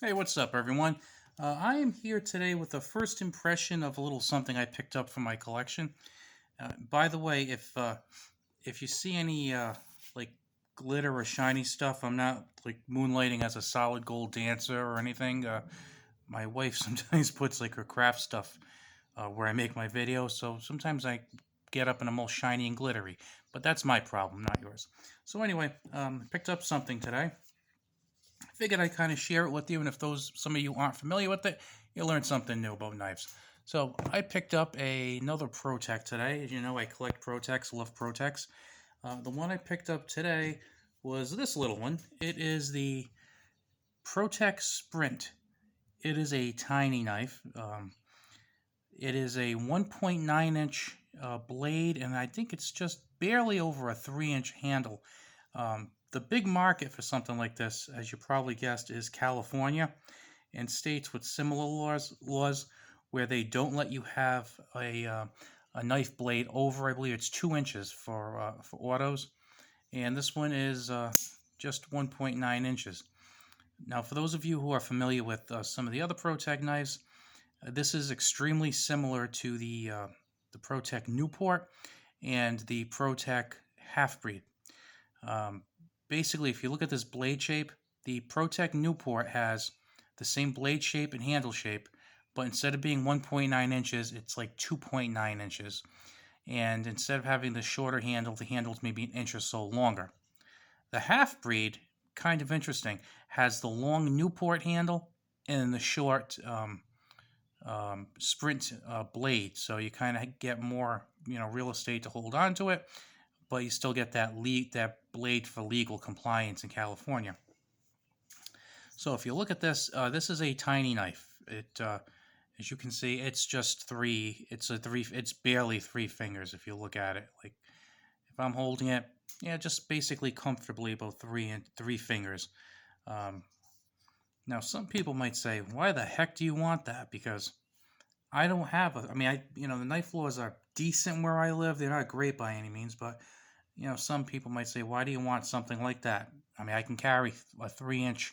Hey, what's up, everyone? I am here today with the first impression of a little something I picked up from my collection. By the way, if you see any like glitter or shiny stuff, I'm not like moonlighting as a solid gold dancer or anything. My wife sometimes puts like her craft stuff where I make my videos, so sometimes I get up and I'm all shiny and glittery. But that's my problem, not yours. So anyway, I picked up something today. Figured I'd kind of share it with you, and if some of you aren't familiar with it, you'll learn something new about knives. So I picked up another ProTech today. As you know, I collect ProTechs, love ProTechs. The one I picked up today was this little one. It is the ProTech Sprint. It is a tiny knife. It is a 1.9 inch blade, and I think it's just barely over a 3-inch handle. The big market for something like this, as you probably guessed, is California and states with similar laws where they don't let you have a knife blade over, I believe it's 2 inches for autos, and this one is just 1.9 inches. Now, for those of you who are familiar with some of the other ProTech knives, this is extremely similar to the ProTech Newport and the ProTech Half-Breed. Um, Basically, if you look at this blade shape, the ProTech Newport has the same blade shape and handle shape, but instead of being 1.9 inches, it's like 2.9 inches. And instead of having the shorter handle, the handle's maybe an inch or so longer. The half breed, kind of interesting, has the long Newport handle and the short Sprint blade. So you kind of get more, real estate to hold on to it, but you still get that blade for legal compliance in California. So if you look at this, this is a tiny knife. As you can see, it's just three. It's barely 3 fingers if you look at it. Like if I'm holding it, yeah, just basically comfortably about 3 fingers. Um, Now some people might say, why the heck do you want that? Because I don't have a. I mean, the knife floors are decent where I live. They're not great by any means, but some people might say, why do you want something like that? I mean, I can carry a 3 inch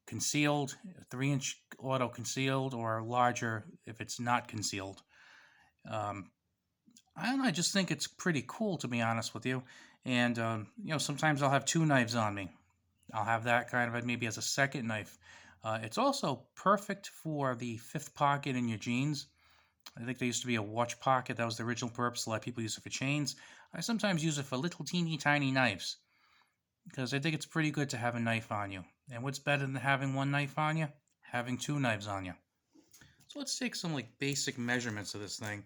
concealed, 3 inch auto concealed, or larger if it's not concealed. Um, I don't know. I just think it's pretty cool, to be honest with you. And sometimes I'll have two knives on me. I'll have that kind of maybe as a second knife. It's also perfect for the fifth pocket in your jeans. I think there used to be a watch pocket. That was the original purpose. A lot of people use it for chains. I sometimes use it for little teeny tiny knives because I think it's pretty good to have a knife on you. And what's better than having one knife on you? Having two knives on you. So let's take some like basic measurements of this thing,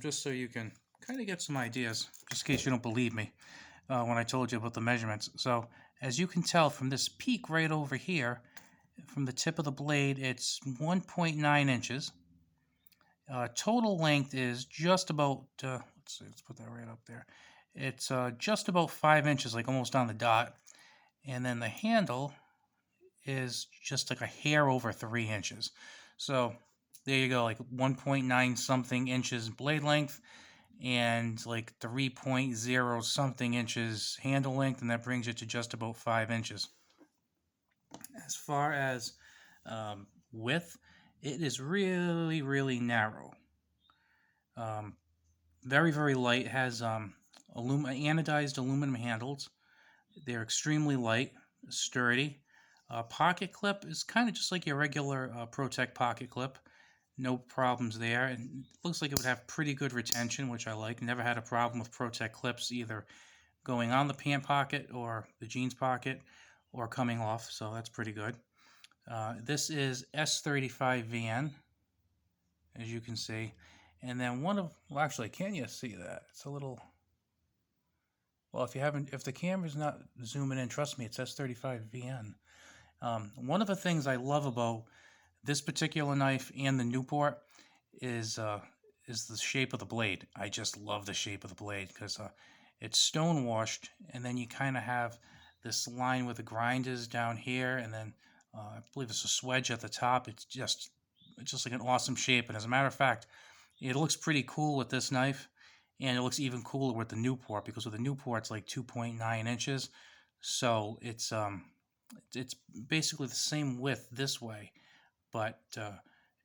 just so you can kind of get some ideas, just in case you don't believe me when I told you about the measurements. So as you can tell from this peak right over here, from the tip of the blade, it's 1.9 inches. Total length is just about, let's see, let's put that right up there. It's just about 5 inches, like almost on the dot. And then the handle is just like a hair over 3 inches. So there you go, like 1.9 something inches blade length and like 3.0 something inches handle length, and that brings you to just about 5 inches. As far as width, it is really, really narrow. Um, Very, very light. It has anodized aluminum handles. They're extremely light, sturdy. Pocket clip is kind of just like your regular ProTech pocket clip. No problems there. And it looks like it would have pretty good retention, which I like. Never had a problem with ProTech clips either going on the pant pocket or the jeans pocket or coming off, so that's pretty good. This is S35VN, as you can see. And then well, actually, can you see that? It's a little, well, if the camera's not zooming in, trust me, it's S35VN. One of the things I love about this particular knife and the Newport is the shape of the blade. I just love the shape of the blade because it's stone washed, and then you kind of have this line where the grind is down here, and then I believe it's a swedge at the top. It's just like an awesome shape. And as a matter of fact, it looks pretty cool with this knife, and it looks even cooler with the Newport because with the Newport it's like 2.9 inches, so it's It's basically the same width this way, but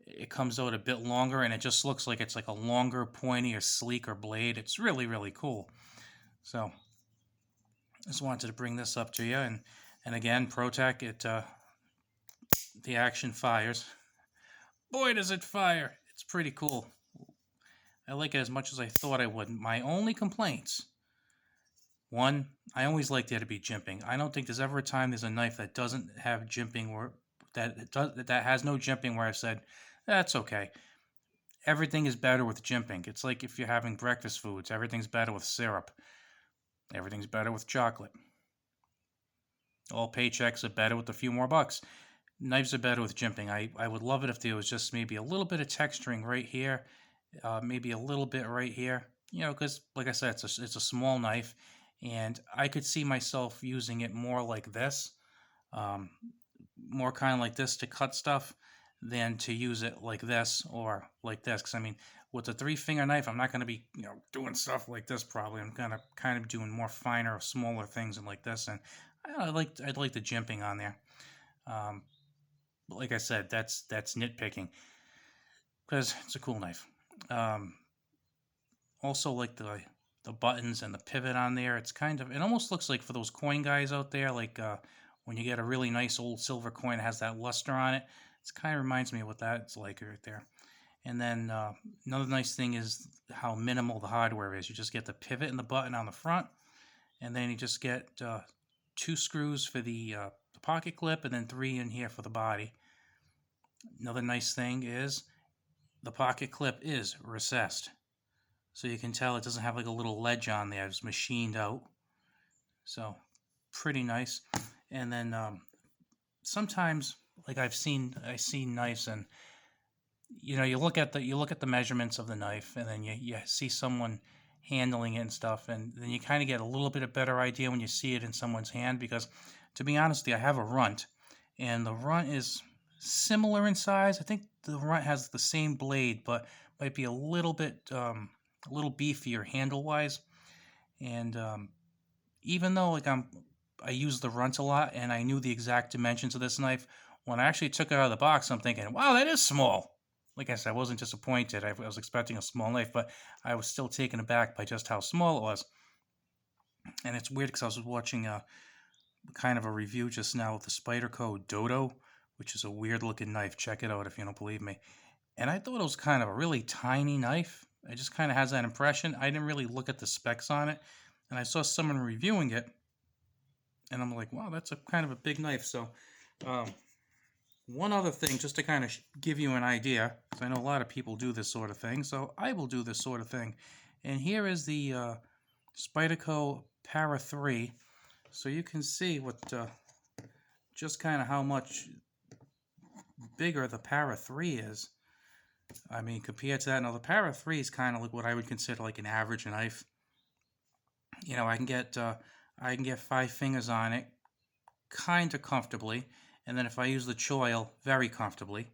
it comes out a bit longer, and it just looks like it's like a longer, pointy, or sleeker blade. It's really, really cool. So just wanted to bring this up to you, and again, ProTech, the action fires. Boy, does it fire! It's pretty cool. I like it as much as I thought I would. My only complaints: one, I always like there to be jimping. I don't think there's ever a time there's a knife that doesn't have jimping, or that has no jimping where I've said that's okay. Everything is better with jimping. It's like if you're having breakfast foods, everything's better with syrup. Everything's better with chocolate. All paychecks are better with a few more bucks. Knives are better with jimping. I would love it if there was just maybe a little bit of texturing right here, maybe a little bit right here. Because like I said, it's a small knife, and I could see myself using it more like this, um, more kind of like this to cut stuff, than to use it like this or like this. Because I mean, with a 3-finger knife, I'm not going to be doing stuff like this. Probably, I'm gonna kind of doing more finer, smaller things and like this. And I'd like the jimping on there. But like I said, that's nitpicking because it's a cool knife. Also, like the buttons and the pivot on there, it almost looks like for those coin guys out there, like when you get a really nice old silver coin that has that luster on it. It kind of reminds me of what that's like right there. And then another nice thing is how minimal the hardware is. You just get the pivot and the button on the front, and then you just get 2 screws for the pocket clip, and then 3 in here for the body. Another nice thing is the pocket clip is recessed, so you can tell it doesn't have like a little ledge on there. It's machined out, so pretty nice. And then sometimes, like I seen knives, and you look at the measurements of the knife, and then you see someone handling it and stuff, and then you kind of get a little bit of better idea when you see it in someone's hand. Because to be honest with you, I have a runt, and the runt is similar in size. I think the runt has the same blade, but might be a little bit a little beefier handle wise. And even though I use the runt a lot, and I knew the exact dimensions of this knife, when I actually took it out of the box, I'm thinking, wow, that is small. Like I said, I wasn't disappointed. I was expecting a small knife, but I was still taken aback by just how small it was. And it's weird because I was watching kind of a review just now of the Spyderco Dodo, which is a weird looking knife. Check it out if you don't believe me. And I thought it was kind of a really tiny knife. It just kind of has that impression. I didn't really look at the specs on it, and I saw someone reviewing it, and I'm like, wow, that's a kind of a big knife. So one other thing, just to kind of give you an idea, because I know a lot of people do this sort of thing, so I will do this sort of thing. And here is the Spyderco Para 3. So you can see what just kind of how much bigger the Para 3 is. I mean, compared to that, now the Para 3 is kind of like what I would consider like an average knife. I can get 5 fingers on it kind of comfortably, and then if I use the choil, very comfortably.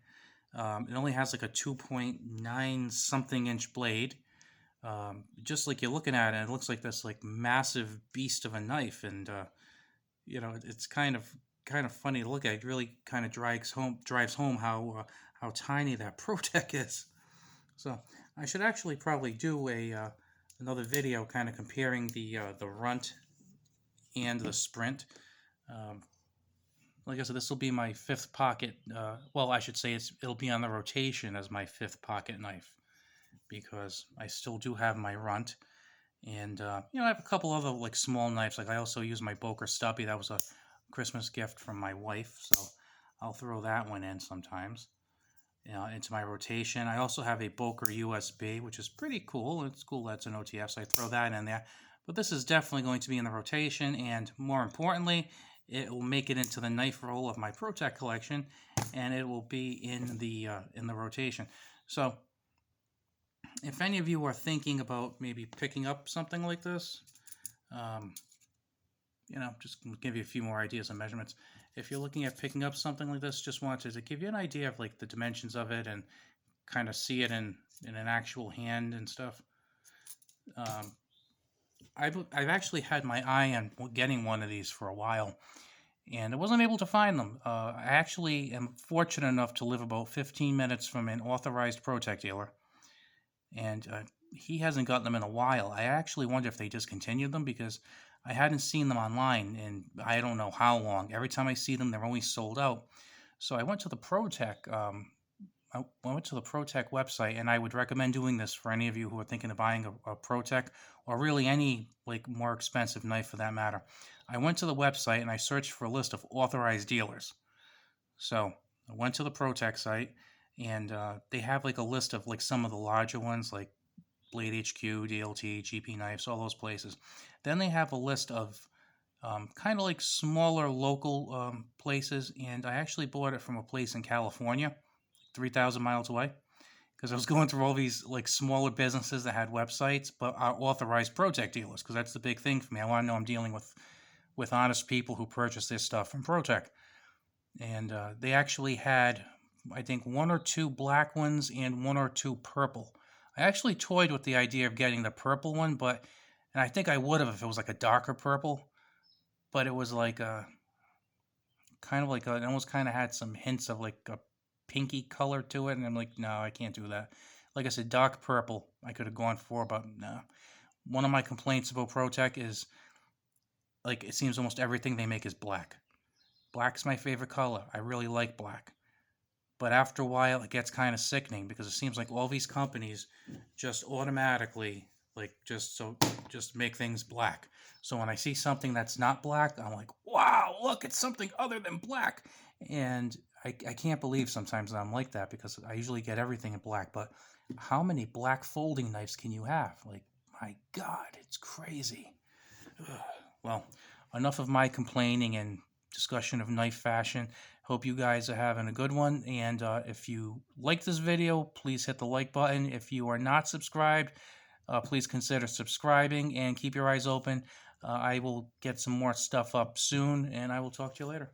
It only has like a 2.9 something inch blade. Just like you're looking at it, it looks like this like massive beast of a knife, and it's kind of funny to look at. It really kind of drives home how tiny that ProTech is. So I should actually probably do another video kind of comparing the Runt and the Sprint. Like I said, this will be my 5th pocket. Well, I should say it'll be on the rotation as my 5th pocket knife, because I still do have my Runt, and I have a couple other like small knives. Like I also use my Boker Stubby. That was a Christmas gift from my wife, so I'll throw that one in sometimes into my rotation. I also have a Boker USB, which is pretty cool. It's cool that's an OTF, so I throw that in there. But this is definitely going to be in the rotation, and more importantly, it will make it into the knife roll of my ProTech collection, and it will be in the rotation. So if any of you are thinking about maybe picking up something like this, just give you a few more ideas and measurements. If you're looking at picking up something like this, just wanted to give you an idea of like the dimensions of it and kind of see it in an actual hand and stuff. I've actually had my eye on getting one of these for a while, and I wasn't able to find them. I actually am fortunate enough to live about 15 minutes from an authorized ProTech dealer, and he hasn't gotten them in a while. I actually wonder if they discontinued them because I hadn't seen them online in I don't know how long. Every time I see them, they're always sold out. So I went to the ProTech. I went to the ProTech website, and I would recommend doing this for any of you who are thinking of buying a ProTech or really any like more expensive knife for that matter. I went to the website and I searched for a list of authorized dealers. So I went to the ProTech site, and they have like a list of like some of the larger ones, like Blade HQ, DLT, GP Knives, all those places. Then they have a list of kind of like smaller local places, and I actually bought it from a place in California, 3,000 miles away, because I was going through all these like smaller businesses that had websites but are authorized ProTech dealers, because that's the big thing for me. I want to know I'm dealing with honest people who purchase this stuff from ProTech. And they actually had, I think, one or two black ones and one or two purple. I actually toyed with the idea of getting the purple one, and I think I would have if it was like a darker purple, but it was like a kind of like it almost kind of had some hints of like a pinky color to it, and I'm like, no, I can't do that. Like I said, dark purple I could have gone for, but no. One of my complaints about ProTech is like it seems almost everything they make is black. Black's my favorite color. I really like black. But after a while, it gets kind of sickening because it seems like all these companies just automatically like just make things black. So when I see something that's not black, I'm like, wow, look, it's something other than black. And I can't believe sometimes I'm like that because I usually get everything in black. But how many black folding knives can you have? Like, my God, it's crazy. Ugh. Well, enough of my complaining and discussion of knife fashion. Hope you guys are having a good one. And if you like this video, please hit the like button. If you are not subscribed, please consider subscribing and keep your eyes open. I will get some more stuff up soon, and I will talk to you later.